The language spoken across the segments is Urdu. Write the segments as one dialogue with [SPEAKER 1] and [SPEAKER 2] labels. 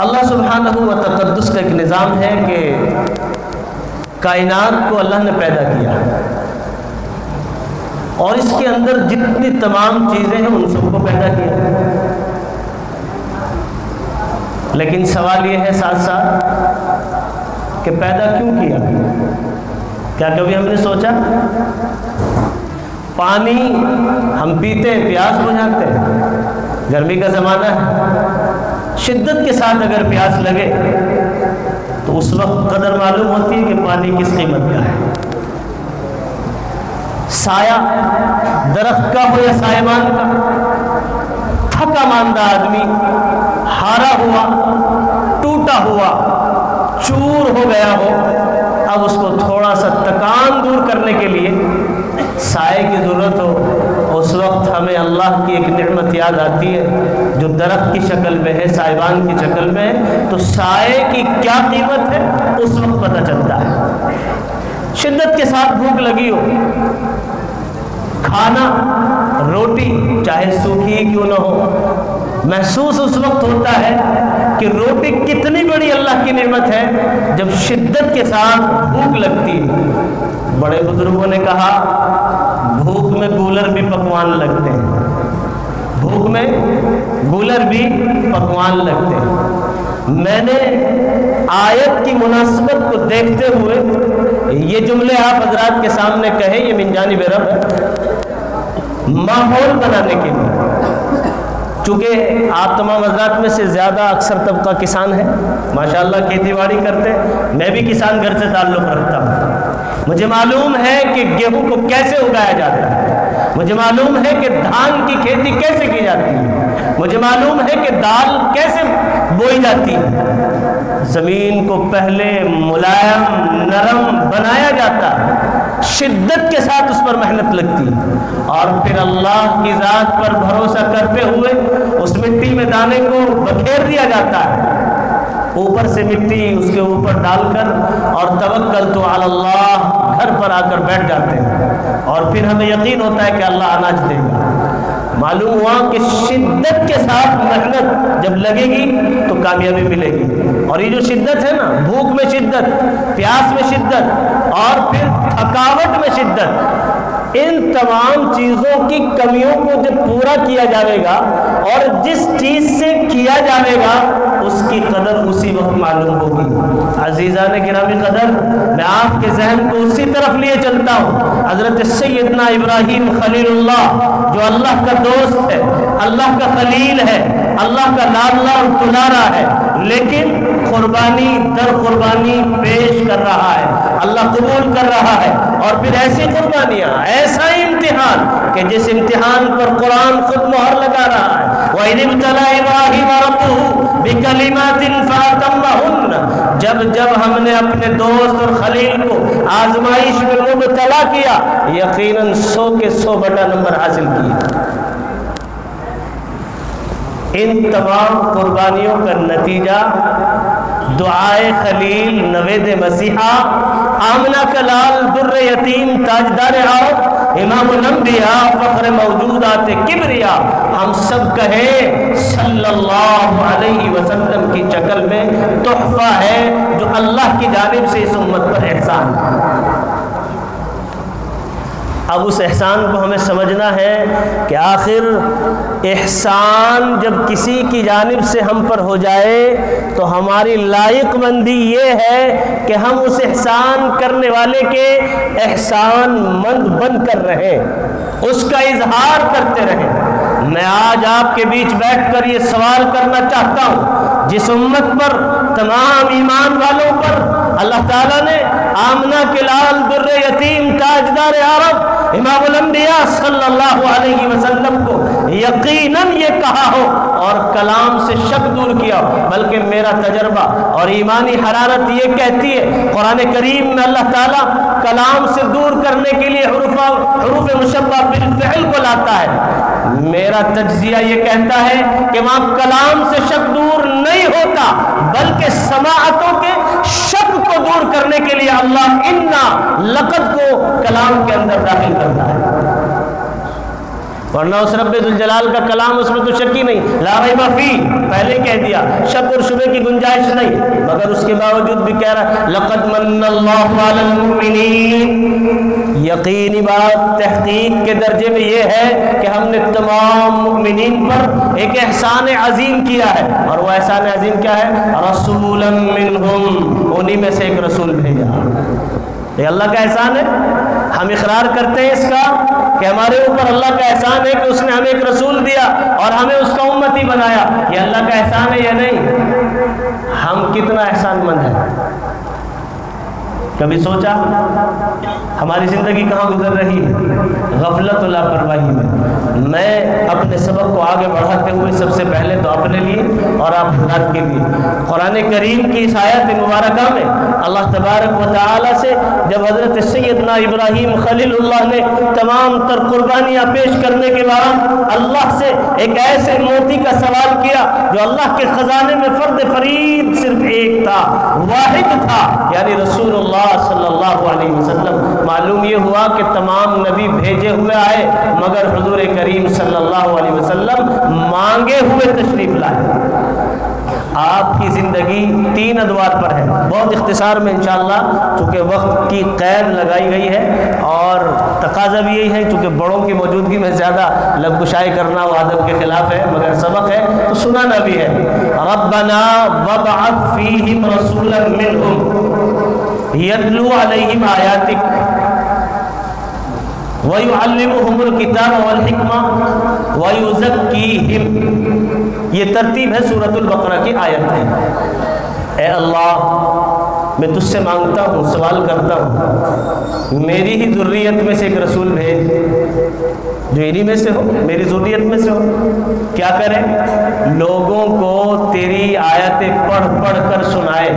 [SPEAKER 1] اللہ سبحانہ و تقدس کا ایک نظام ہے کہ کائنات کو اللہ نے پیدا کیا اور اس کے اندر جتنی تمام چیزیں ہیں ان سب کو پیدا کیا. لیکن سوال یہ ہے ساتھ ساتھ کہ پیدا کیوں کیا؟ کیا کبھی ہم نے سوچا؟ پانی ہم پیتے ہیں، پیاس بجھاتے ہیں، گرمی کا زمانہ ہے، شدت کے ساتھ اگر پیاس لگے تو اس وقت قدر معلوم ہوتی ہے کہ پانی کس قیمت کا ہے. سایہ درخت کا ہو یا سائبان کا، تھکا ماندہ آدمی، ہارا ہوا، ٹوٹا ہوا، چور ہو گیا ہو، اب اس کو تھوڑا سا تکان دور کرنے کے لیے سائے کی ضرورت ہو، اس وقت ہمیں اللہ کی ایک نعمت یاد آتی ہے جو درخت کی شکل میں ہے، سائبان کی شکل میں ہے، تو سائے کی کیا قیمت ہے اس وقت پتہ چلتا ہے. شدت کے ساتھ بھوک لگی ہو، کھانا روٹی چاہے سوکھی ہی کیوں نہ ہو، محسوس اس وقت ہوتا ہے کہ روٹی کتنی بڑی اللہ کی نعمت ہے جب شدت کے ساتھ بھوک لگتی ہے. بڑے بزرگوں نے کہا بھوک میں کولر بھی پکوان لگتے ہیں، بھوک میں کولر بھی پکوان لگتے ہیں. میں نے آیت کی مناسبت کو دیکھتے ہوئے یہ جملے آپ حضرات کے سامنے کہے، یہ من جانب رب ہے، ماحول بنانے کے لیے. چونکہ آپ تمام حضرات میں سے زیادہ اکثر طبقہ کسان ہے، ماشاءاللہ کھیتی باڑی کرتے، میں بھی کسان گھر سے تعلق رکھتا ہوں. مجھے معلوم ہے کہ گیہوں کو کیسے اگایا جاتا ہے، مجھے معلوم ہے کہ دھان کی کھیتی کیسے کی جاتی ہے، مجھے معلوم ہے کہ دال کیسے بوئی جاتی ہے. زمین کو پہلے ملائم نرم بنایا جاتا ہے، شدت کے ساتھ اس پر محنت لگتی ہے، اور پھر اللہ کی ذات پر بھروسہ کرتے ہوئے اس مٹی میں دانے کو بکھیر دیا جاتا ہے، اوپر سے مٹی اس کے اوپر ڈال کر اور توکل تو علی اللہ گھر پر آ کر بیٹھ جاتے ہیں، اور پھر ہمیں یقین ہوتا ہے کہ اللہ اناج دے گا. معلوم ہوا کہ شدت کے ساتھ محنت جب لگے گی تو کامیابی ملے گی. اور یہ جو شدت ہے نا، بھوک میں شدت، پیاس میں شدت اور پھر تھکاوٹ میں شدت، ان تمام چیزوں کی کمیوں کو جب پورا کیا جائے گا اور جس چیز سے کیا جائے گا اس کی قدر اسی وقت معلوم ہوگی. عزیزان گرامی قدر، میں آپ کے ذہن کو اسی طرف لیے چلتا ہوں. حضرت سیدنا ابراہیم خلیل اللہ جو اللہ کا دوست ہے، اللہ کا خلیل ہے، اللہ کا لاڈلا اور دلارا ہے، لیکن قربانی در قربانی پیش کر رہا ہے، اللہ قبول کر رہا ہے. اور پھر ایسی قربانیاں، ایسا امتحان کہ جس امتحان پر قرآن خود مہر لگا رہا ہے. وَإِذِ ابْتَلَىٰ إِبْرَاهِيمَ رَبُّهُ بِكَلِمَاتٍ فَأَتَمَّهُنَّ، جب ہم نے اپنے دوست اور خلیل کو آزمائش میں مبتلا کیا، یقیناً 100 کے 100 بٹا نمبر حاصل کیے. ان تمام قربانیوں کا نتیجہ دعائے خلیل، نوید مسیحا، آمنہ کا لال، در یتیم، تاجدار عرب، امام الانبیاء، فخر موجودات کبریا، ہم سب کہیں صلی اللہ علیہ وسلم کی شکل میں تحفہ ہے جو اللہ کی جانب سے اس امت پر احسان ہے. اب اس احسان کو ہمیں سمجھنا ہے کہ آخر احسان جب کسی کی جانب سے ہم پر ہو جائے تو ہماری لائق مندی یہ ہے کہ ہم اس احسان کرنے والے کے احسان مند بن کر رہیں، اس کا اظہار کرتے رہیں. میں آج آپ کے بیچ بیٹھ کر یہ سوال کرنا چاہتا ہوں، جس امت پر، تمام ایمان والوں پر اللہ تعالیٰ نے آمنہ کے لال، در یتیم، تاجدار عرب، امام الانبیاء صلی اللہ علیہ وسلم کو یقیناً یہ کہا ہو اور کلام سے شک دور کیا ہو، بلکہ میرا تجربہ اور ایمانی حرارت یہ کہتی ہے، قرآن کریم میں اللہ تعالیٰ کلام سے دور کرنے کے لیے حروف مشبہ بالفعل کو لاتا ہے. میرا تجزیہ یہ کہتا ہے کہ وہاں کلام سے شک دور نہیں ہوتا، بلکہ سماعتوں کے شک کو دور کرنے کے لیے اللہ انا لقد کو کلام کے اندر داخل کرتا ہے. ورنہ اس رب ذوالجلال کا کلام اس میں تو شک ہی نہیں، لا ریب فی، پہلے کہہ دیا، شک اور شبہ کی گنجائش نہیں، مگر اس کے باوجود بھی کہہ رہا لقد من اللہ علی المؤمنین، یقینی بات تحقیق کے درجے میں یہ ہے کہ ہم نے تمام مؤمنین پر ایک احسان عظیم کیا ہے، اور وہ احسان عظیم کیا ہے؟ رسولا منہم، انہی میں سے ایک رسول بھیجا۔ یہ اللہ کا احسان ہے، ہم اقرار کرتے ہیں اس کا کہ ہمارے اوپر اللہ کا احسان ہے کہ اس نے ہمیں ایک رسول دیا اور ہمیں اس کا امتی بنایا، یہ اللہ کا احسان ہے یا نہیں؟ ہم کتنا احسان مند ہیں؟ کبھی سوچا ہماری زندگی کہاں گزر رہی ہے؟ غفلت و لاپرواہی میں۔ میں اپنے سبق کو آگے بڑھاتے ہوئے سب سے پہلے تو اپنے لیے اور آپ حضرات کے لیے قرآن کریم کی اس آیت مبارکہ میں اللہ تبارک و تعالی سے جب حضرت سیدنا ابراہیم خلیل اللہ نے تمام تر قربانیاں پیش کرنے کے بعد اللہ سے ایک ایسے موتی کا سوال کیا جو اللہ کے خزانے میں فرد فرید صرف ایک تھا، واحد تھا، یعنی رسول اللہ صلی اللہ علیہ وسلم۔ معلوم یہ ہوا کہ تمام نبی بھیجے ہوئے آئے مگر حضور کریم صلی اللہ علیہ وسلم مانگے ہوئے تشریف لائے۔ آپ کی زندگی 3 ادوار پر ہے، بہت اختصار میں انشاءاللہ، چونکہ وقت کی قید لگائی گئی ہے اور تقاضا بھی یہی ہے، چونکہ بڑوں کی موجودگی میں زیادہ لب کشائی کرنا وہ ادب کے خلاف ہے، مگر سبق ہے تو سنانا بھی ہے۔ ربنا وابعث فیہم رسولا منہم یتلو علیہم آیاتک وَيُعَلِّمُهُمُ الْكِتَابَ وَالْحِكْمَةَ وَيُزَكِّيهِمْ، یہ ترتیب ہے سورۃ البقرہ کی آیت ہے۔ اے اللہ، میں تجھ سے مانگتا ہوں، سوال کرتا ہوں، میری ہی ذریت میں سے ایک رسول بھیج جو انہی میں سے ہو، میری ذریت میں سے ہو۔ کیا کرے؟ لوگوں کو تیری آیتیں پڑھ پڑھ کر سنائے۔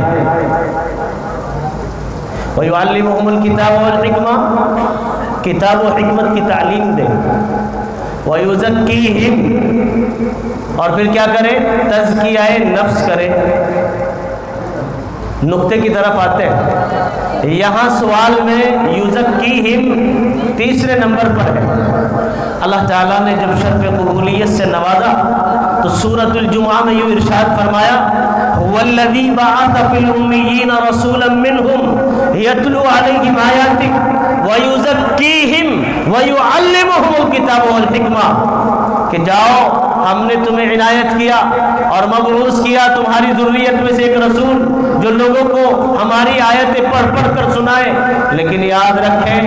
[SPEAKER 1] وَيُعَلِّمُهُمُ الْكِتَابَ وَالْحِكْمَةَ، کتاب و حکمت کی تعلیم دے، وَيُزَكِّيهِمْ، اور پھر کیا کرے؟ تزکیہ نفس کرے۔ نقطے کی طرف آتے ہیں، یہاں سوال میں یُزَكِّيهِمْ تیسرے نمبر پر ہے۔ اللہ تعالیٰ نے جب شرف قبولیت سے نوازا تو سورۃ الجمعہ میں یوں ارشاد فرمایا هُوَ الَّذِي بَعَثَ فِي الْأُمِّيِّينَ رَسُولًا مِّنْهُمْ يَتْلُو عَلَيْهِمْ آيَاتِهِ وَيُزَكِّيهِمْ وَيُعَلِّمُهُمُ الْكِتَابَ وَالْحِكْمَةَ، کہ جاؤ ہم نے تمہیں عنایت کیا اور مبعوث کیا تمہاری ذریت میں سے ایک رسول جو لوگوں کو ہماری آیتیں پڑھ پڑھ کر سنائے۔ لیکن یاد رکھیں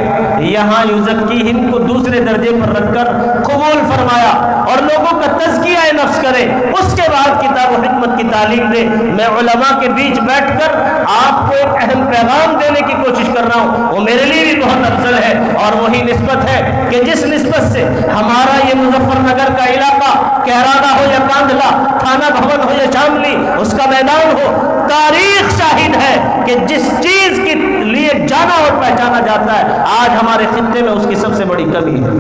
[SPEAKER 1] یہاں یزکیہم کو دوسرے درجے پر رکھ کر قبول فرمایا اور لوگوں کا تزکیہ نفس کرے، اس کے بعد کتاب و حکمت کی تعلیم دے۔ میں علماء کے بیچ بیٹھ کر آپ کو ایک اہم پیغام دینے کی کوشش کر رہا ہوں، وہ میرے لیے بھی بہت افضل ہے، اور وہی نسبت ہے کہ جس نسبت سے ہمارا یہ مظفر نگر کا علاقہ، کہرادہ ہو یا کاندھلا، تھانہ بھون ہو یا شاملی، اس کا میدان ہو، تاریخ شاہد ہے کہ جس چیز کے لیے جانا اور پہچانا جاتا ہے آج ہمارے خطے میں اس کی سب سے بڑی کمی ہے۔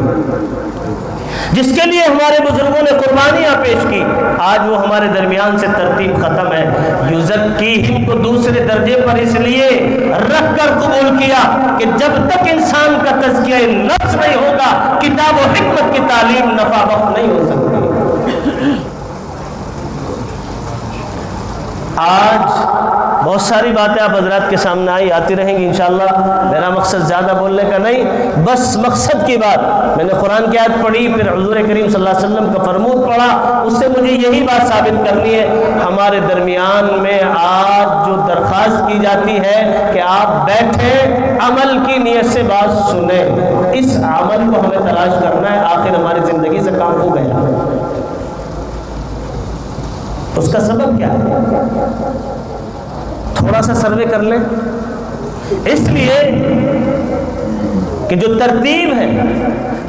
[SPEAKER 1] جس کے لیے ہمارے بزرگوں نے قربانیاں پیش کی آج وہ ہمارے درمیان سے ترتیب ختم ہے۔ یزکیہم کو دوسرے درجے پر اس لیے رکھ کر قبول کیا کہ جب تک انسان کا تزکیہ نفس نہیں ہوگا کتاب و حکمت کی تعلیم نفع بخش نہیں ہو سکتی۔ آج بہت ساری باتیں آپ حضرات کے سامنے آتی رہیں گی انشاءاللہ، میرا مقصد زیادہ بولنے کا نہیں، بس مقصد کی بات، میں نے قرآن کی آیت پڑھی، پھر حضور کریم صلی اللہ علیہ وسلم کا فرمود پڑھا، اس سے مجھے یہی بات ثابت کرنی ہے۔ ہمارے درمیان میں آج جو درخواست کی جاتی ہے کہ آپ بیٹھیں عمل کی نیت سے بات سنیں، اس عمل کو ہمیں تلاش کرنا ہے۔ آخر ہماری زندگی سے کام ہو گیا، اس کا سبب کیا ہے؟ تھوڑا سا سروے کر لیں۔ اس لیے کہ جو ترتیب ہے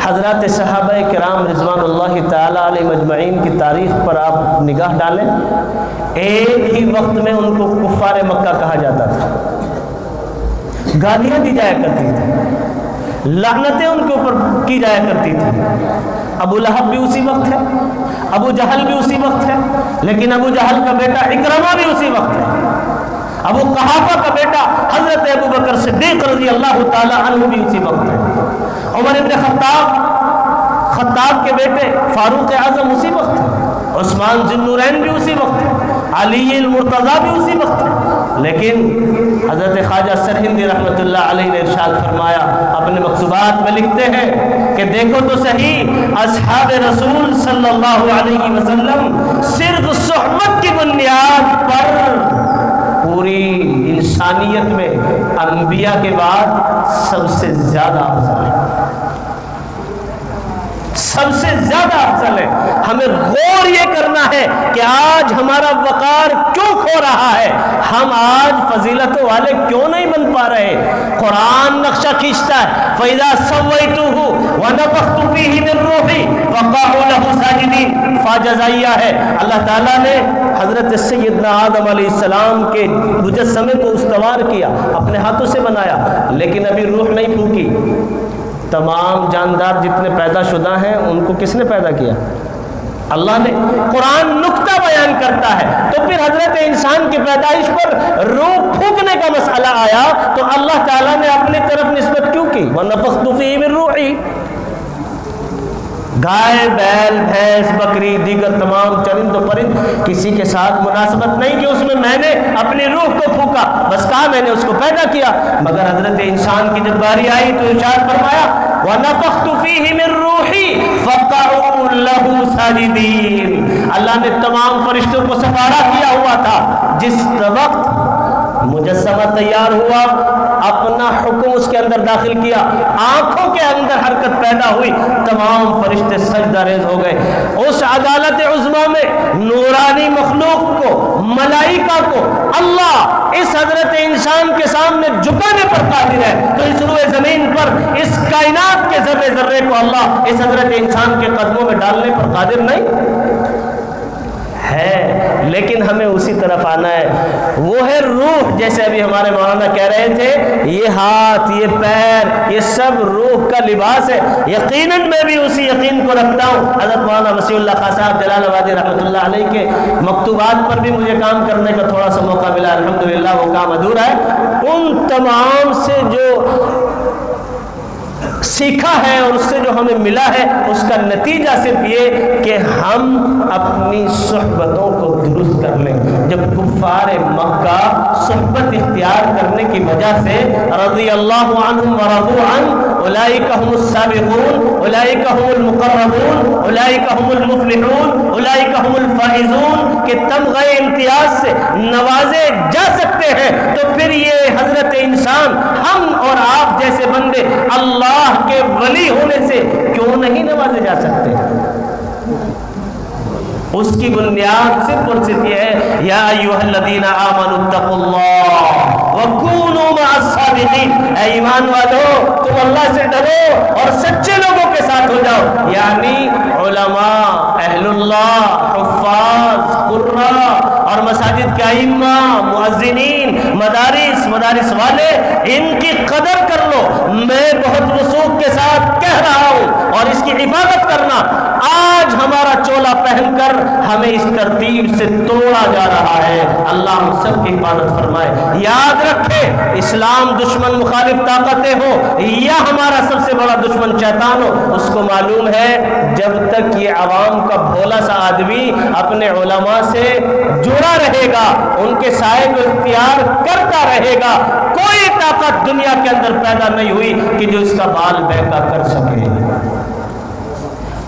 [SPEAKER 1] حضرات صحابہ کرام رضوان اللہ تعالیٰ علیہ مجمعین کی تاریخ پر آپ نگاہ ڈالیں، ایک ہی وقت میں ان کو کفار مکہ کہا جاتا تھا، گالیاں دی جایا کرتی تھی، لعنتیں ان کے اوپر کی جایا کرتی تھی۔ ابو لہب بھی اسی وقت ہے، ابو جہل بھی اسی وقت ہے، لیکن ابو جہل کا بیٹا اکرمہ بھی اسی وقت ہے، ابو قحافہ کا بیٹا حضرت ابو بکر صدیق رضی اللہ تعالی عنہ بھی اسی وقت ہے، عمر ابن خطاب خطاب کے بیٹے فاروق اعظم اسی وقت تھے، عثمان ذو النورین بھی اسی وقت تھے، علی المرتضیٰ بھی اسی وقت تھے، لیکن حضرت خواجہ سرہندی رحمۃ اللہ علیہ نے ارشاد فرمایا، اپنے مکتوبات میں لکھتے ہیں کہ دیکھو تو صحیح، اصحاب رسول صلی اللہ علیہ وسلم صرف صحبت کی بنیاد پر پوری انسانیت میں انبیاء کے بعد سب سے زیادہ افضل ہے، سب سے زیادہ افضل ہے۔ ہمیں غور یہ کرنا ہے کہ آج ہمارا وقار کیوں کھو رہا ہے، ہم آج فضیلتوں والے کیوں نہیں بن پا رہے۔ قرآن نقشہ کھینچتا ہے، فَإِذَا سَوَّيْتُهُ وَنَفَخْتُ فِيهِ مِن رُّوحِي فَقَعُوا لَهُ سَاجِدِينَ۔ فاجزائیہ ہے، اللہ تعالیٰ نے حضرت سیدنا آدم علیہ السلام کے مجسمے کو استوار کیا، اپنے ہاتھوں سے بنایا، لیکن ابھی روح نہیں پھونکی۔ تمام جاندار جتنے پیدا شدہ ہیں ان کو کس نے پیدا کیا؟ اللہ نے۔ قرآن نکتہ بیان کرتا ہے، تو پھر حضرت انسان کی پیدائش پر روح پھونکنے کا مسئلہ آیا تو اللہ تعالیٰ نے اپنی طرف نسبت کیوں کی؟ وَنَفَخْتُ فِيهِ مِن رُّوحِي۔ گائے، بیل، بھینس، بکری، دیگر تمام چرند و پرند کسی کے ساتھ مناسبت نہیں کہ اس میں میں نے اپنی روح کو پھونکا، بس کہا میں نے اس کو پیدا کیا، مگر حضرت انسان کی جب باری آئی تو ارشاد فرمایا وَنَفَخْتُ فِيهِ مِن رُّوحِي فَقَعُوا لَهُ سَاجِدِينَ۔ اللہ نے تمام فرشتوں کو سفارہ کیا ہوا تھا، جس وقت مجسمہ تیار ہوا اپنا حکم اس کے اندر داخل کیا، آنکھوں کے اندر حرکت پیدا ہوئی، تمام فرشتے سجدہ ریز ہو گئے۔ اس عدالت عظمیٰ میں نورانی مخلوق کو، ملائکہ کو اللہ اس حضرت انسان کے سامنے جھکانے پر قادر ہے، تو اس روئے زمین پر اس کائنات کے ذرے ذرے کو اللہ اس حضرت انسان کے قدموں میں ڈالنے پر قادر نہیں ہے، لیکن ہمیں اسی طرف آنا ہے۔ وہ ہے روح، جیسے ابھی ہمارے مولانا کہہ رہے تھے، یہ ہاتھ، یہ پیر، یہ سب روح کا لباس ہے۔ یقیناً میں بھی اسی یقین کو رکھتا ہوں۔ حضرت مولانا وسیع اللہ خان صاحب جلال آبادی رحمۃ اللہ علیہ کے مکتوبات پر بھی مجھے کام کرنے کا تھوڑا سا موقع ملا، الحمدللہ وہ کام ادھورا ہے۔ ان تمام سے جو سیکھا ہے اور اس سے جو ہمیں ملا ہے، اس کا نتیجہ صرف یہ کہ ہم اپنی صحبتوں کو درست کر لیں۔ جب کفار مکہ صحبت اختیار کرنے کی وجہ سے رضی اللہ عنہم ورضوا عنہ، اولئک هم السابقون، اولئک هم المقربون، اولئک هم المفلحون، اولئک هم الفائزون، کہ تمغہ امتیاز سے نوازے جا سکتے ہیں، تو پھر یہ حضرت انسان، ہم اور آپ جیسے بندے اللہ کے ولی ہونے سے کیوں نہیں نوازے جا سکتے؟ اس کی بنیاد صرف اور صرف یہ ہے، یا ایھا الذین آمنوا اتقوا اللہ وکونوا مع الصادقین، اے ایمان والو تم اللہ سے ڈرو اور سچے لوگوں کے ساتھ ہو جاؤ، یعنی علماء، اہل اللہ، حفاظ، قراء اور مساجد کے ائمہ، مؤذنین، مدارس والے، ان کی قدر کر لو۔ میں بہت وثوق کے ساتھ کہہ رہا ہوں، اور اس کی حفاظت کرنا آج ہمارا چولا پہن کر ہمیں اس ترتیب سے توڑا جا رہا ہے۔ اللہ ہم سب کی حفاظت فرمائے۔ یاد رکھے، اسلام دشمن مخالف طاقتیں ہو یا ہمارا سب سے بڑا دشمن شیطان ہو، اس کو معلوم ہے جب تک یہ عوام کا بھولا سا آدمی اپنے علماء سے جڑا رہے گا، ان کے سائے کو اختیار کرتا رہے گا، کوئی طاقت دنیا کے اندر پیدا نہیں ہوئی کہ جو اس کا بال بہکا کر سکے۔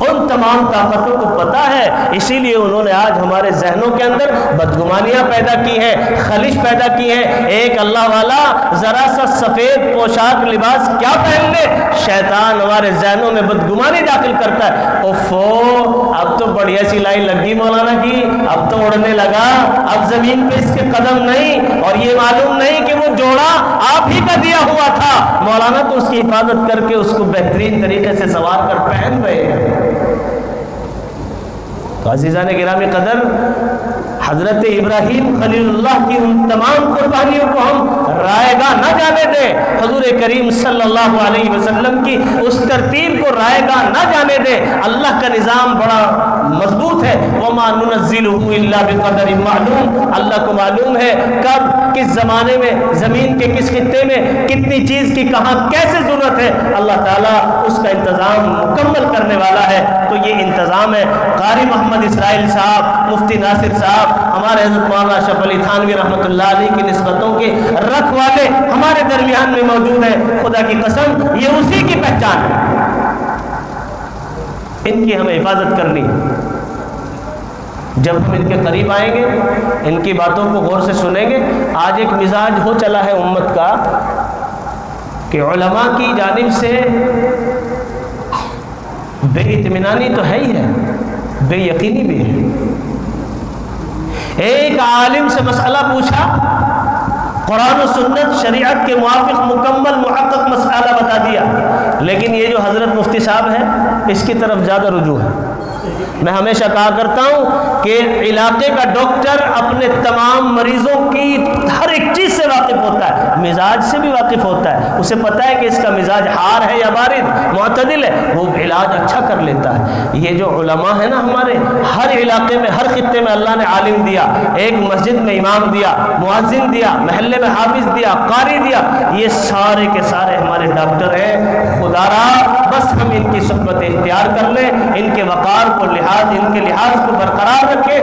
[SPEAKER 1] ان تمام طاقتوں کو پتہ ہے، اسی لیے انہوں نے آج ہمارے ذہنوں کے اندر بدگمانیاں پیدا کی ہیں، خلش پیدا کی ہیں۔ ایک اللہ والا ذرا سا سفید پوشاک لباس کیا پہن لے، شیطان ہمارے ذہنوں میں بدگمانی داخل کرتا ہے۔ اوفو، اب تو بڑھیا سی لائن لگ گئی مولانا کی، اب تو اڑنے لگا، اب زمین پہ اس کے قدم نہیں، اور یہ معلوم نہیں کہ وہ جوڑا آپ ہی کا دیا ہوا تھا، مولانا تو اس کی حفاظت کر کے اس کو بہترین طریقے سے سنوار کر پہن رہے ہیں۔ تو عزیزان گرامی قدر، حضرت ابراہیم خلیل اللہ کی ان تمام قربانیوں کو ہم رائے گاہ نہ جانے دیں، حضور کریم صلی اللہ علیہ وسلم کی اس ترتیب کو رائے گاہ نہ جانے دیں۔ اللہ کا نظام بڑا مضبوط ہے، وَمَا نُنَزِّلُهُ إِلَّا بِقَدَرٍ مَعْلُومٍ، اللہ کو معلوم ہے کب کس زمانے میں زمین کے کس خطے میں کتنی چیز کی کہاں کیسے ضرورت ہے، اللہ تعالیٰ اس کا انتظام مکمل کرنے والا ہے۔ تو یہ انتظام ہے۔ قاری محمد اسرائیل صاحب، مفتی ناصر صاحب، ہمارے حضرت مولانا اشرف علی تھانوی رحمۃ اللہ علیہ کی نسبتوں کے رکھوالے ہمارے درمیان میں موجود ہیں۔ خدا کی قسم یہ اسی کی پہچان ہے، ان کی ہمیں حفاظت کرنی ہے۔ جب ہم ان کے قریب آئیں گے، ان کی باتوں کو غور سے سنیں گے۔ آج ایک مزاج ہو چلا ہے امت کا کہ علماء کی جانب سے بے اطمینانی تو ہے ہی ہے، بے یقینی بھی ہے۔ ایک عالم سے مسئلہ پوچھا، قرآن و سنت شریعت کے موافق مکمل محقق مسئلہ بتا دیا، لیکن یہ جو حضرت مفتی صاحب ہے اس کی طرف زیادہ رجوع ہے۔ میں ہمیشہ کہا کرتا ہوں کہ علاقے کا ڈاکٹر اپنے تمام مریضوں کی ہر ایک چیز سے واقف ہوتا ہے، مزاج سے بھی واقف ہوتا ہے، اسے پتہ ہے کہ اس کا مزاج حار ہے یا بارد، معتدل ہے، وہ علاج اچھا کر لیتا ہے۔ یہ جو علماء ہیں نا ہمارے، ہر علاقے میں ہر خطے میں اللہ نے عالم دیا، ایک مسجد میں امام دیا، مؤذن دیا، محلے میں حافظ دیا، قاری دیا، یہ سارے کے سارے ہمارے ڈاکٹر ہیں۔ خدا را بس ہم ان کی صحبت اختیار کر لیں، ان کے وقار کو ان کے لحاظ کو برقرار رکھے۔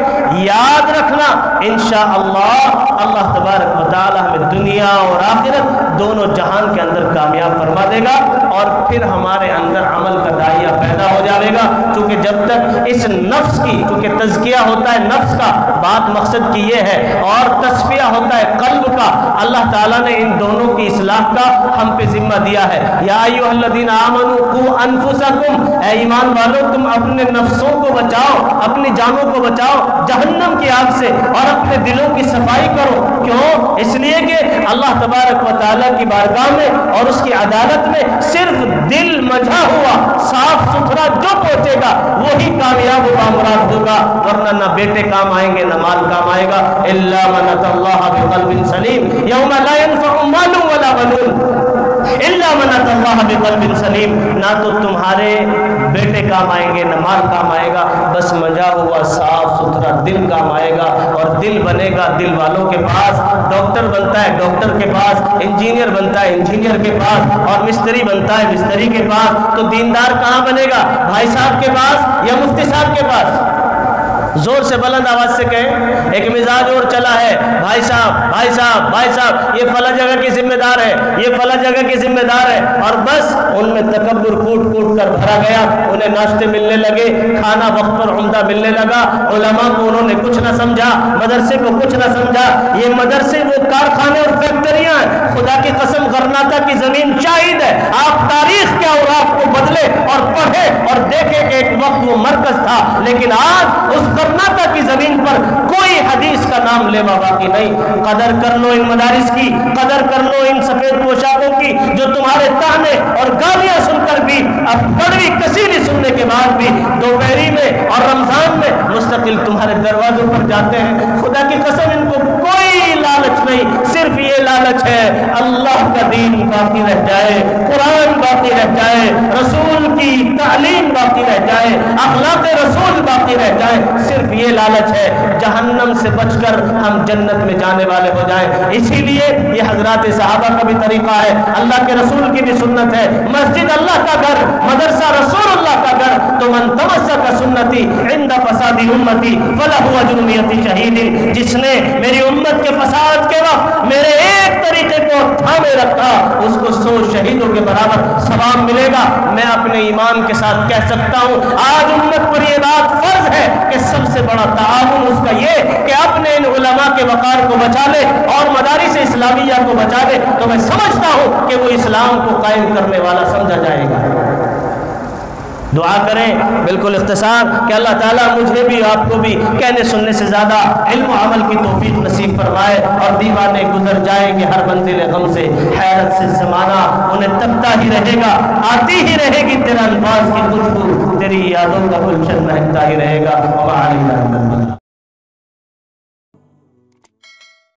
[SPEAKER 1] یاد رکھنا انشاءاللہ اللہ تبارک و تعالی ہمیں دنیا اور آخرت دونوں جہان کے اندر کامیاب فرما دے گا، اور پھر ہمارے اندر عمل کا داعیہ پیدا ہو جائے گا۔ چونکہ جب تک اس نفس کی، چونکہ تزکیہ ہوتا ہے نفس کا، بات مقصد کی یہ ہے، اور تصفیہ ہوتا ہے قلب کا، اللہ تعالیٰ نے ان دونوں کی اصلاح کا ہم پہ ذمہ دیا ہے۔ یا ایھا الذین آمنوا قوا انفسکم، اے ایمان والو تم اپنے نفسوں کو بچاؤ، اپنی جانوں کو بچاؤ جہنم کی آگ سے، اور اپنے دلوں کی صفائی کرو۔ کیوں؟ اس لیے کہ اللہ تبارک و تعالیٰ کی بارگاہ میں اور اس کی عدالت میں صرف دل مجھا ہوا صاف ستھرا جو پہنچے گا وہی کامیاب و کامراد ہوگا، ورنہ نہ بیٹے کام آئیں گے نہ مال کام آئے گا۔ الا من اتى الله بقلب سلیم یوم لا ينفع مال ولا بنون الا من اتى الله بقلب سلیم، نہ تو تمہارے بیٹے کام آئیں گے نہ مال کام آئے گا، بس مجا ہوا صاف ستھرا دل کام آئے گا۔ اور دل بنے گا دل والوں کے پاس، ڈاکٹر بنتا ہے ڈاکٹر کے پاس، انجینئر بنتا ہے انجینئر کے پاس، اور مستری بنتا ہے مستری کے پاس۔ تو دیندار کہاں بنے گا؟ بھائی صاحب کے پاس یا مفتی صاحب کے پاس؟ زور سے بلند آواز سے کہیں۔ ایک مزاج اور چلا ہے، بھائی صاحب بھائی صاحب بھائی صاحب، یہ فلاں جگہ کی ذمہ دار ہے، یہ فلاں جگہ کی ذمہ دار ہے، اور بس ان میں تکبر کوٹ کوٹ کر بھرا گیا۔ انہیں ناشتے ملنے لگے، کھانا وقت پر عمدہ ملنے لگا، علماء کو انہوں نے کچھ نہ سمجھا، مدرسے کو کچھ نہ سمجھا۔ یہ مدرسے وہ کارخانے اور فیکٹریاں ہیں، خدا کی قسم غرناطہ کی زمین شاہد ہے۔ آپ تاریخ کے اوراق کو بدلے اور پڑھے اور دیکھیں کہ ایک وقت وہ مرکز تھا، لیکن آج اس غرناطہ کی زمین پر کوئی حدیث کا نام لیوا باقی نہیں۔ قدر کر لو ان مدارس کی، قدر کر لو ان سفید پوشاکوں کی جو تمہارے طعنے اور گالیاں سن کر بھی، اب کڑوی کسیلی سننے کے بعد بھی دوپہری میں اور رمضان میں مستقل تمہارے دروازوں پر جاتے ہیں۔ خدا کی قسم ان کو کوئی لالچ نہیں، صرف یہ لالچ ہے اللہ کا دین باقی رہ جائے، قرآن باقی رہ جائے، رسول کی تعلیم باقی رہ جائے، اخلاق رسول باقی رہ جائے، صرف یہ لالچ ہے، جہنم سے بچ کر ہم جنت میں جانے والے ہو جائیں۔ اسی لیے یہ حضرات صحابہ کا بھی طریقہ ہے، اللہ کے رسول کی بھی سنت ہے، مسجد اللہ کا گھر، مدرسہ رسول اللہ کا گھر، تو من تمسک سنتی عند فساد امتی فلہ اجر مئۃ شہید، جس نے میری امت کے فساد کے وقت میرے ایک طریقے کو تھامے رکھا اس کو 100 شہیدوں کے برابر ثواب ملے گا۔ میں اپنے ایمان کے ساتھ کہہ سکتا ہوں آج امت پر یہ بات فرض ہے کہ سب سے بڑا تعاون اس کا یہ کہ اپنے ان علماء کے وقار کو بچا لے اور مدارس اسلامیہ کو بچا لے، تو میں سمجھتا ہوں کہ وہ اسلام کو قائم کرنے والا سمجھا جائے گا۔ دعا کریں بالکل اختصار کہ اللہ تعالیٰ مجھے بھی آپ کو بھی کہنے سننے سے زیادہ علم و عمل کی توفیق نصیب فرمائے، اور دیوانے گزر جائیں گے ہر منزل غم سے، حیرت سے زمانہ انہیں تکتا ہی رہے گا، آتی ہی رہے گی تیرا الفاظ کی خوشبو، تیری یادوں کا گلشن مہکتا ہی رہے گا۔